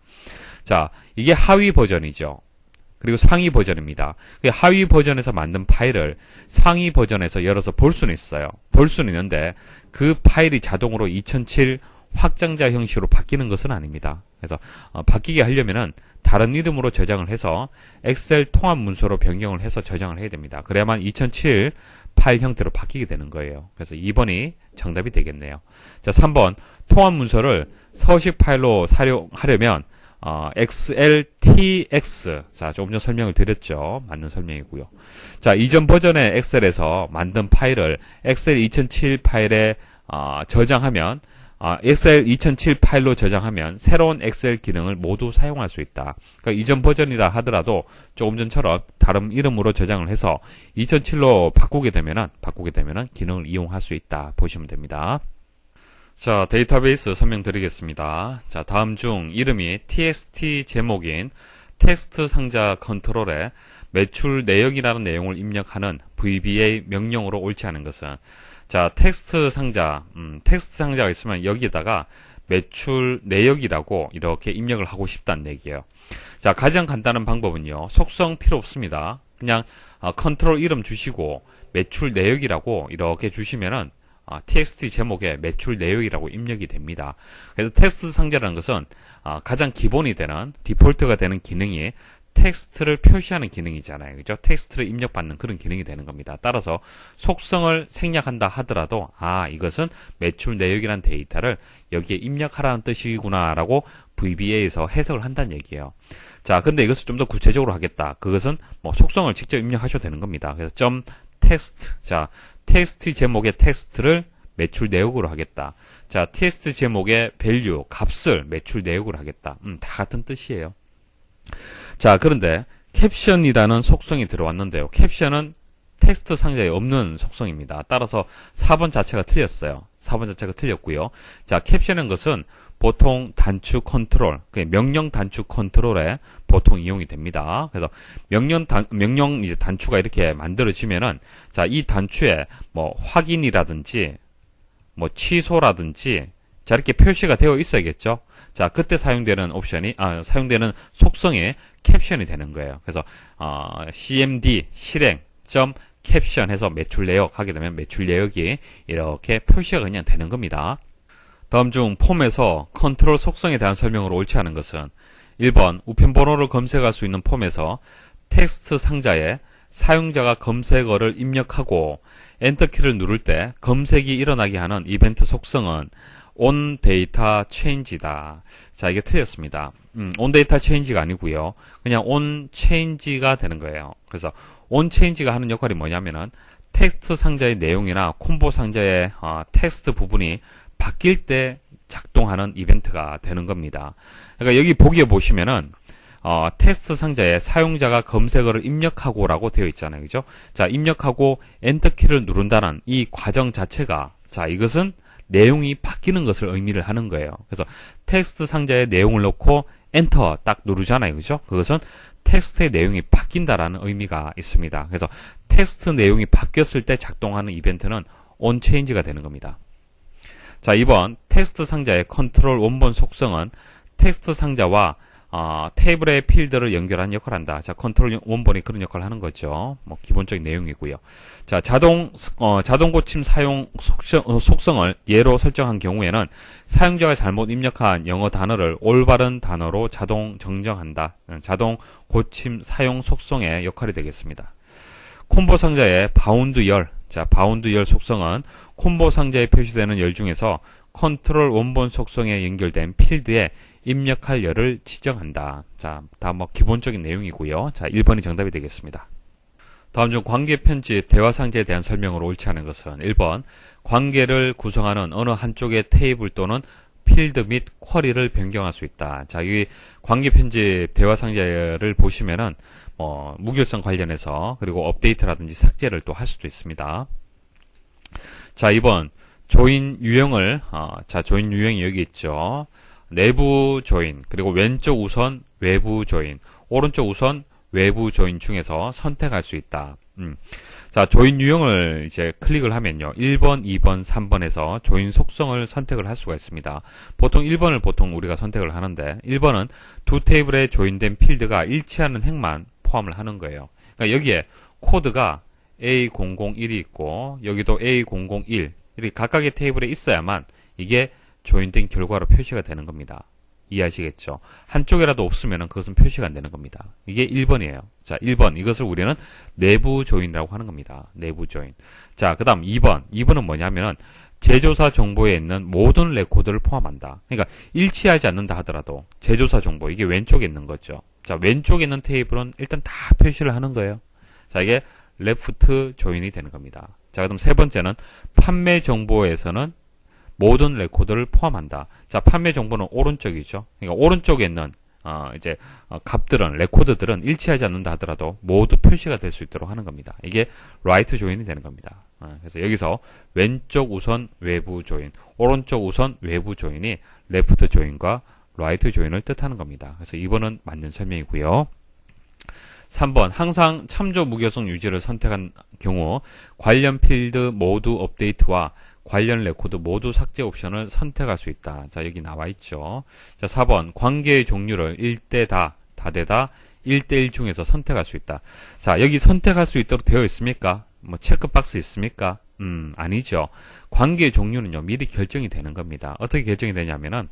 자, 이게 하위 버전이죠. 그리고 상위 버전입니다. 하위 버전에서 만든 파일을 상위 버전에서 열어서 볼 수는 있어요. 볼 수는 있는데 그 파일이 자동으로 2007 확장자 형식으로 바뀌는 것은 아닙니다. 그래서 바뀌게 하려면은 다른 이름으로 저장을 해서 엑셀 통합 문서로 변경을 해서 저장을 해야 됩니다. 그래야만 2007 파일 형태로 바뀌게 되는 거예요. 그래서 2번이 정답이 되겠네요. 자, 3번 통합 문서를 서식 파일로 사용하려면 XLTX. 자, 조금 전 설명을 드렸죠. 맞는 설명이고요. 자, 이전 버전의 엑셀에서 만든 파일을 엑셀 2007 파일에 저장하면 엑셀 2007 파일로 저장하면 새로운 엑셀 기능을 모두 사용할 수 있다. 그러니까 이전 버전이라 하더라도 조금 전처럼 다른 이름으로 저장을 해서 2007로 바꾸게 되면은 기능을 이용할 수 있다. 보시면 됩니다. 자, 데이터베이스 설명드리겠습니다. 자, 다음 중 이름이 txt 제목인 텍스트 상자 컨트롤에 매출 내역이라는 내용을 입력하는 VBA 명령으로 옳지 않은 것은, 자, 텍스트 상자가 있으면 여기에다가 매출 내역이라고 이렇게 입력을 하고 싶다는 얘기예요. 자, 가장 간단한 방법은요, 속성 필요 없습니다. 그냥 컨트롤 이름 주시고 매출 내역이라고 이렇게 주시면은 txt 제목에 매출 내역이라고 입력이 됩니다. 그래서 텍스트 상자라는 것은 가장 기본이 되는 디폴트가 되는 기능이 텍스트를 표시하는 기능이잖아요. 그죠? 텍스트를 입력받는 그런 기능이 되는 겁니다. 따라서 속성을 생략한다 하더라도 이것은 매출 내역이라는 데이터를 여기에 입력하라는 뜻이구나라고 VBA에서 해석을 한다는 얘기예요. 자, 근데 이것을 좀 더 구체적으로 하겠다. 그것은 뭐 속성을 직접 입력하셔도 되는 겁니다. 그래서 텍스트. 자, 텍스트 제목의 텍스트를 매출 내역으로 하겠다. 자, 텍스트 제목의 value, 값을 매출 내역으로 하겠다. 다 같은 뜻이에요. 자, 그런데 캡션이라는 속성이 들어왔는데요. 캡션은 텍스트 상자에 없는 속성입니다. 따라서 4번 자체가 틀렸어요. 4번 자체가 틀렸고요. 자, 캡션은 것은 보통 단축 컨트롤, 명령 단축 컨트롤에 보통 이용이 됩니다. 그래서 명령 이제 단추가 이렇게 만들어지면은, 자, 이 단추에 뭐 확인이라든지 뭐 취소라든지 자, 이렇게 표시가 되어 있어야겠죠. 자, 그때 사용되는 사용되는 속성이 캡션이 되는 거예요. 그래서 cmd 실행 캡션 해서 매출 내역 하게 되면 매출 내역이 이렇게 표시가 그냥 되는 겁니다. 다음 중 폼에서 컨트롤 속성에 대한 설명으로 옳지 않은 것은 1번 우편 번호를 검색할 수 있는 폼에서 텍스트 상자에 사용자가 검색어를 입력하고 엔터키를 누를 때 검색이 일어나게 하는 이벤트 속성은 on data change다. 자, 이게 틀렸습니다. on data change가 아니고요. 그냥 on change가 되는 거예요. 그래서 on change가 하는 역할이 뭐냐면은 텍스트 상자의 내용이나 콤보 상자의 텍스트 부분이 바뀔 때 작동하는 이벤트가 되는 겁니다. 그러니까 여기 보기에 보시면은 텍스트 상자에 사용자가 검색어를 입력하고라고 되어 있잖아요. 그죠? 자, 입력하고 엔터키를 누른다는 이 과정 자체가, 자, 이것은 내용이 바뀌는 것을 의미를 하는 거예요. 그래서 텍스트 상자에 내용을 넣고 엔터 딱 누르잖아요. 그죠? 그것은 텍스트의 내용이 바뀐다라는 의미가 있습니다. 그래서 텍스트 내용이 바뀌었을 때 작동하는 이벤트는 on change가 되는 겁니다. 자, 2번 텍스트 상자의 컨트롤 원본 속성은 tek스트 상자와 테이블의 필드를 연결하는 역할을 한다. 자, 컨트롤 원본이 그런 역할을 하는 거죠. 뭐 기본적인 내용이고요. 자, 자동 고침 사용 속성을 예로 설정한 경우에는 사용자가 잘못 입력한 영어 단어를 올바른 단어로 자동 정정한다. 자동 고침 사용 속성의 역할이 되겠습니다. 콤보 상자의 바운드 열. 자, 바운드 열 속성은 콤보 상자에 표시되는 열 중에서 컨트롤 원본 속성에 연결된 필드에 입력할 열을 지정한다. 자, 다 뭐 기본적인 내용이고요. 자, 1번이 정답이 되겠습니다. 다음 중 관계 편집 대화 상자에 대한 설명으로 옳지 않은 것은 1번 관계를 구성하는 어느 한쪽의 테이블 또는 필드 및 쿼리를 변경할 수 있다. 자, 이 관계 편집 대화 상자를 보시면은 무결성 관련해서 그리고 업데이트라든지 삭제를 또 할 수도 있습니다. 자, 2번 조인 유형을 조인 유형이 여기 있죠. 내부 조인, 그리고 왼쪽 우선 외부 조인, 오른쪽 우선 외부 조인 중에서 선택할 수 있다. 자, 조인 유형을 이제 클릭을 하면요. 1번, 2번, 3번에서 조인 속성을 선택을 할 수가 있습니다. 보통 1번을 우리가 선택을 하는데 1번은 두 테이블에 조인된 필드가 일치하는 행만 포함을 하는 거예요. 그러니까 여기에 코드가 A001이 있고 여기도 A001 이렇게 각각의 테이블에 있어야만 이게 조인된 결과로 표시가 되는 겁니다. 이해하시겠죠? 한쪽이라도 없으면 그것은 표시가 안 되는 겁니다. 이게 1번이에요. 자, 1번. 이것을 우리는 내부 조인이라고 하는 겁니다. 내부 조인. 자, 그 다음 2번. 2번은 뭐냐면은 제조사 정보에 있는 모든 레코드를 포함한다. 그러니까 일치하지 않는다 하더라도 제조사 정보, 이게 왼쪽에 있는 거죠. 자, 왼쪽에 있는 테이블은 일단 다 표시를 하는 거예요. 자, 이게 레프트 조인이 되는 겁니다. 자, 그럼 세 번째는 판매 정보에서는 모든 레코드를 포함한다. 자, 판매 정보는 오른쪽이죠. 그러니까 오른쪽에 있는 값들은, 레코드들은 일치하지 않는다 하더라도 모두 표시가 될 수 있도록 하는 겁니다. 이게 라이트 조인이 되는 겁니다. 그래서 여기서 왼쪽 우선 외부 조인, 오른쪽 우선 외부 조인이 레프트 조인과 라이트 조인을 뜻하는 겁니다. 그래서 2번은 맞는 설명이고요. 3번, 항상 참조 무결성 유지를 선택한 경우 관련 필드 모두 업데이트와 관련 레코드 모두 삭제 옵션을 선택할 수 있다. 자, 여기 나와 있죠. 자, 4번, 관계의 종류를 1대 다, 다대다, 1대1 중에서 선택할 수 있다. 자, 여기 선택할 수 있도록 되어 있습니까? 뭐 체크박스 있습니까? 아니죠. 관계의 종류는요, 미리 결정이 되는 겁니다. 어떻게 결정이 되냐면은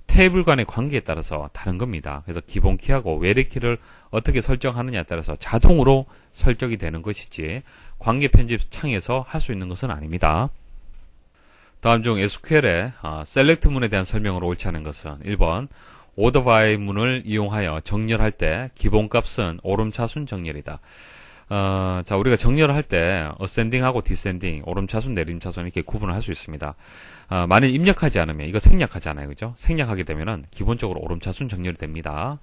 테이블 간의 관계에 따라서 다른 겁니다. 그래서 기본 키하고 외래 키를 어떻게 설정하느냐에 따라서 자동으로 설정이 되는 것이지 관계 편집 창에서 할 수 있는 것은 아닙니다. 다음 중 SQL의 셀렉트 문에 대한 설명으로 옳지 않은 것은 1번 order by 문을 이용하여 정렬할 때 기본값은 오름차순 정렬이다. 자, 우리가 정렬을 할 때 ascending하고 descending, 오름차순, 내림차순 이렇게 구분을 할 수 있습니다. 만일 입력하지 않으면 이거 생략하잖아요, 그죠? 생략하게 되면은 기본적으로 오름차순 정렬이 됩니다.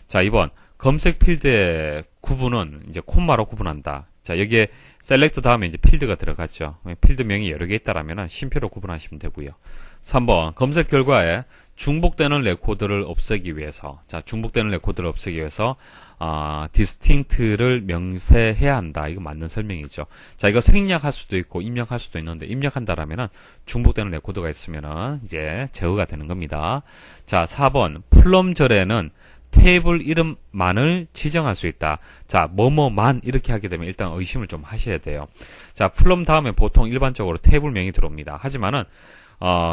자, 2번 검색 필드의 구분은 이제 콤마로 구분한다. 자, 여기에 select 다음에 이제 필드가 들어갔죠. 필드명이 여러 개 있다라면 쉼표로 구분하시면 되고요. 3번 검색 결과에 중복되는 레코드를 없애기 위해서, 자, 중복되는 레코드를 없애기 위해서 distinct를 명세해야 한다. 이거 맞는 설명이죠. 자, 이거 생략할 수도 있고 입력할 수도 있는데 입력한다라면은 중복되는 레코드가 있으면은 이제 제어가 되는 겁니다. 자, 4번 플럼절에는 테이블 이름만을 지정할 수 있다. 자, 뭐뭐만 이렇게 하게 되면 일단 의심을 좀 하셔야 돼요. 자, 플럼 다음에 보통 일반적으로 테이블명이 들어옵니다. 하지만은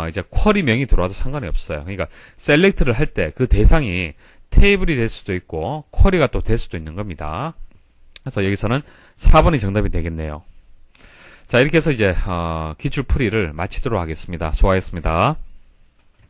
이제 쿼리명이 들어와도 상관이 없어요. 그러니까 셀렉트를 할 때 그 대상이 테이블이 될 수도 있고 쿼리가 또 될 수도 있는 겁니다. 그래서 여기서는 4번이 정답이 되겠네요. 자, 이렇게 해서 이제 기출풀이를 마치도록 하겠습니다. 수고하셨습니다.